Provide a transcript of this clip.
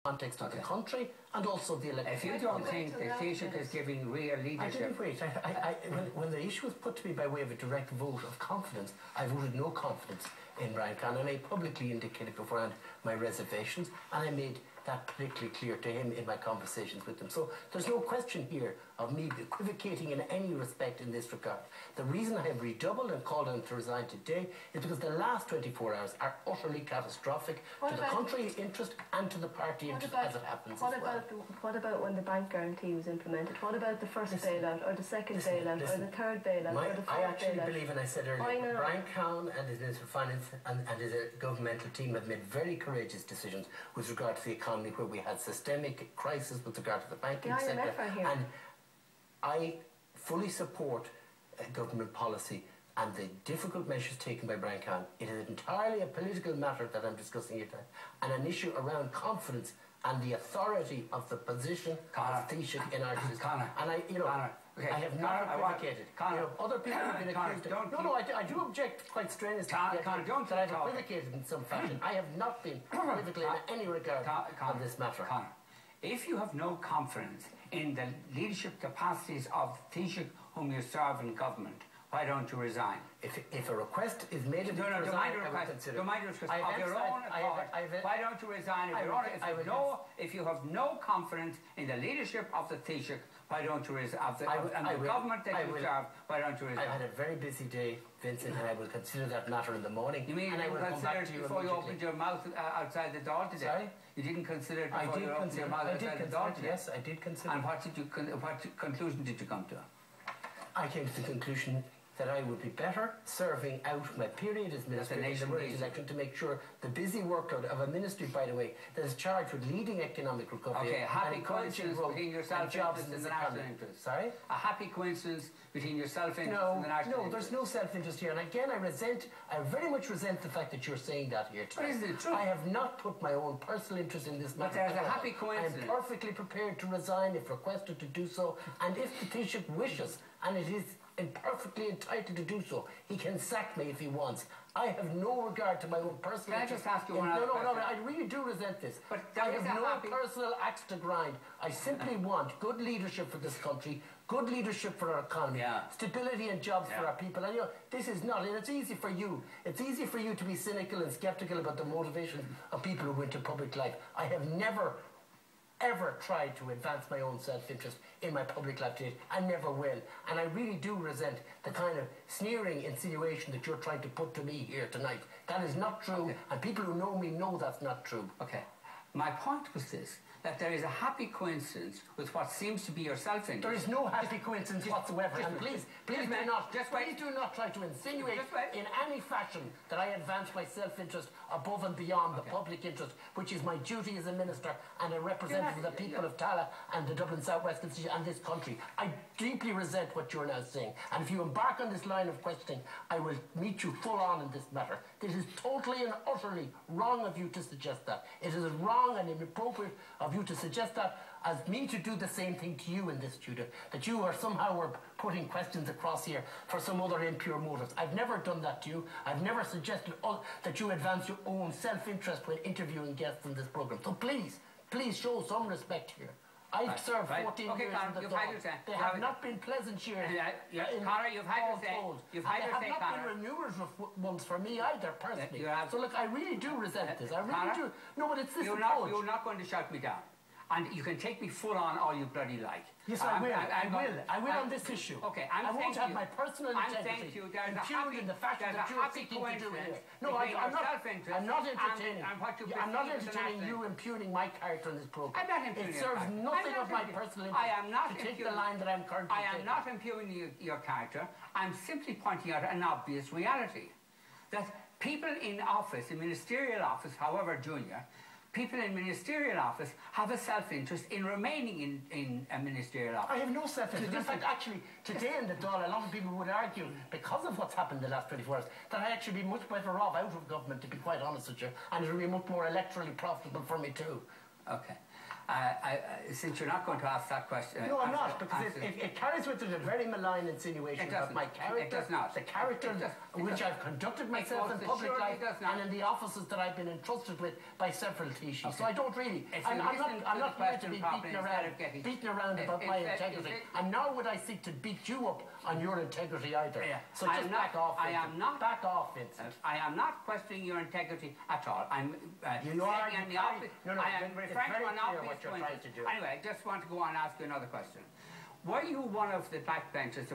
context of the country and also the election. If you don't think the Taoiseach is giving real leadership... I didn't wait. When the issue was put to me by way of a direct vote of confidence, I voted no confidence in Brian Conn, and I publicly indicated beforehand my reservations, and I made that particularly clear to him in my conversations with him. So there's no question here of me equivocating in any respect in this regard. The reason I have redoubled and called on him to resign today is because the last 24 hours are utterly catastrophic to the country's interest and to the party interest as it happens What about when the bank guarantee was implemented? What about the first bailout, or the second bailout, or the third bailout, or the fourth bailout? I actually believe, and I said earlier, Brian Conn and his Minister of Finance and his governmental team have made very courageous decisions with regard to the economy, where we had systemic crisis with regard to the banking sector. And I fully support government policy and the difficult measures taken by Brian Conn. It is entirely a political matter that I'm discussing here today, and an issue around confidence and the authority of the position of Taoiseach in our system. And I have not equivocated. Other people have been accused of... No, I do object quite strenuously that I've equivocated in some fashion. I have not been equivocal in any regard on this matter. Conor, if you have no confidence in the leadership capacities of Taoiseach whom you serve in government, why don't you resign? If a request is made of you to resign, I will consider it. Of your own accord, why don't you resign? If you have no confidence in the leadership of the Taoiseach, why don't you resign? And the government that you serve, why don't you resign? I had a very busy day, Vincent, and I will consider that matter in the morning. You mean you considered it before you opened your mouth outside the door today? Sorry? You didn't consider it before you opened your mouth outside the door today? Yes, I did consider. And what conclusion did you come to? I came to the conclusion that I would be better serving out my period as minister in the election to make sure the busy workload of a ministry, by the way, that is charged with leading economic recovery and encouraging growth and jobs in the national interest. Sorry? A happy coincidence between your self-interest and the national interest. No, there's no self-interest here. And again, I very much resent the fact that you're saying that here today. But isn't it true? I have not put my own personal interest in this matter. But there's a happy coincidence. I'm perfectly prepared to resign if requested to do so. And if the Taoiseach wishes, and it is perfectly entitled to do so, he can sack me if he wants. I have no regard to my own personal interest. Can I just ask you one other question? No, I really do resent this. But I have no personal axe to grind. I simply want good leadership for this country, good leadership for our economy, stability and jobs for our people. And this is not, and it's easy for you. It's easy for you to be cynical and sceptical about the motivation of people who go into public life. I have never ever tried to advance my own self-interest in my public life today. I never will. And I really do resent the kind of sneering insinuation that you're trying to put to me here tonight. That is not true, and people who know me know that's not true. Okay. My point was this, that there is a happy coincidence with what seems to be your self-interest. There is no happy coincidence whatsoever. And please do not try to insinuate in any fashion that I advance my self-interest above and beyond the public interest, which is my duty as a minister and a representative of the people of Tala and the Dublin South West constituency and this country. I deeply resent what you're now saying. And if you embark on this line of questioning, I will meet you full on in this matter. This is totally and utterly wrong of you to suggest that. It is wrong and inappropriate of you to suggest that as me to do the same thing to you in this studio, that you are somehow putting questions across here for some other impure motives. I've never done that to you. I've never suggested that you advance your own self-interest when interviewing guests in this programme. So please show some respect here. I've served 14 years in the Dáil. They have not been pleasant years. Conor, you've had your say. You've had your say, Conor. They have not been remunerative ones for me either, personally. So look, I really do resent this. I really do. No, but it's this approach. You're not going to shut me down. And you can take me full on all you bloody like. Yes, I will on this issue. Okay, I won't have my personal integrity impugned in the fashion that you're seeking to do here. No, I'm not entertaining you impugning my character in this program. I'm not impugning it serves nothing of my personal interest to take the line that I'm currently taking. I am not impugning your character. I'm simply pointing out an obvious reality. That people in office, in ministerial office, however junior, people in ministerial office have a self-interest in remaining in a ministerial office. I have no self-interest. In fact, actually, today in the Dáil, a lot of people would argue, because of what's happened the last 24 hours, that I'd actually be much better off out of government, to be quite honest with you, and it would be much more electorally profitable for me too. Okay. Since you're not going to ask that question... No, I'm not, because it carries with it a very malign insinuation about my character. It does not. The character which I've conducted myself in public life and in the offices that I've been entrusted with by several Taoiseachs. Okay. So I don't really... I'm not here to be beaten around about my integrity. And nor would I seek to beat you up on your integrity either. Yeah. So just back off, Vincent. Back off, Vincent. I am not questioning your integrity at all. I'm you are in the office. No, I am referring to an obvious what you're trying to do. Anyway, I just want to go on and ask you another question. Were you one of the backbenchers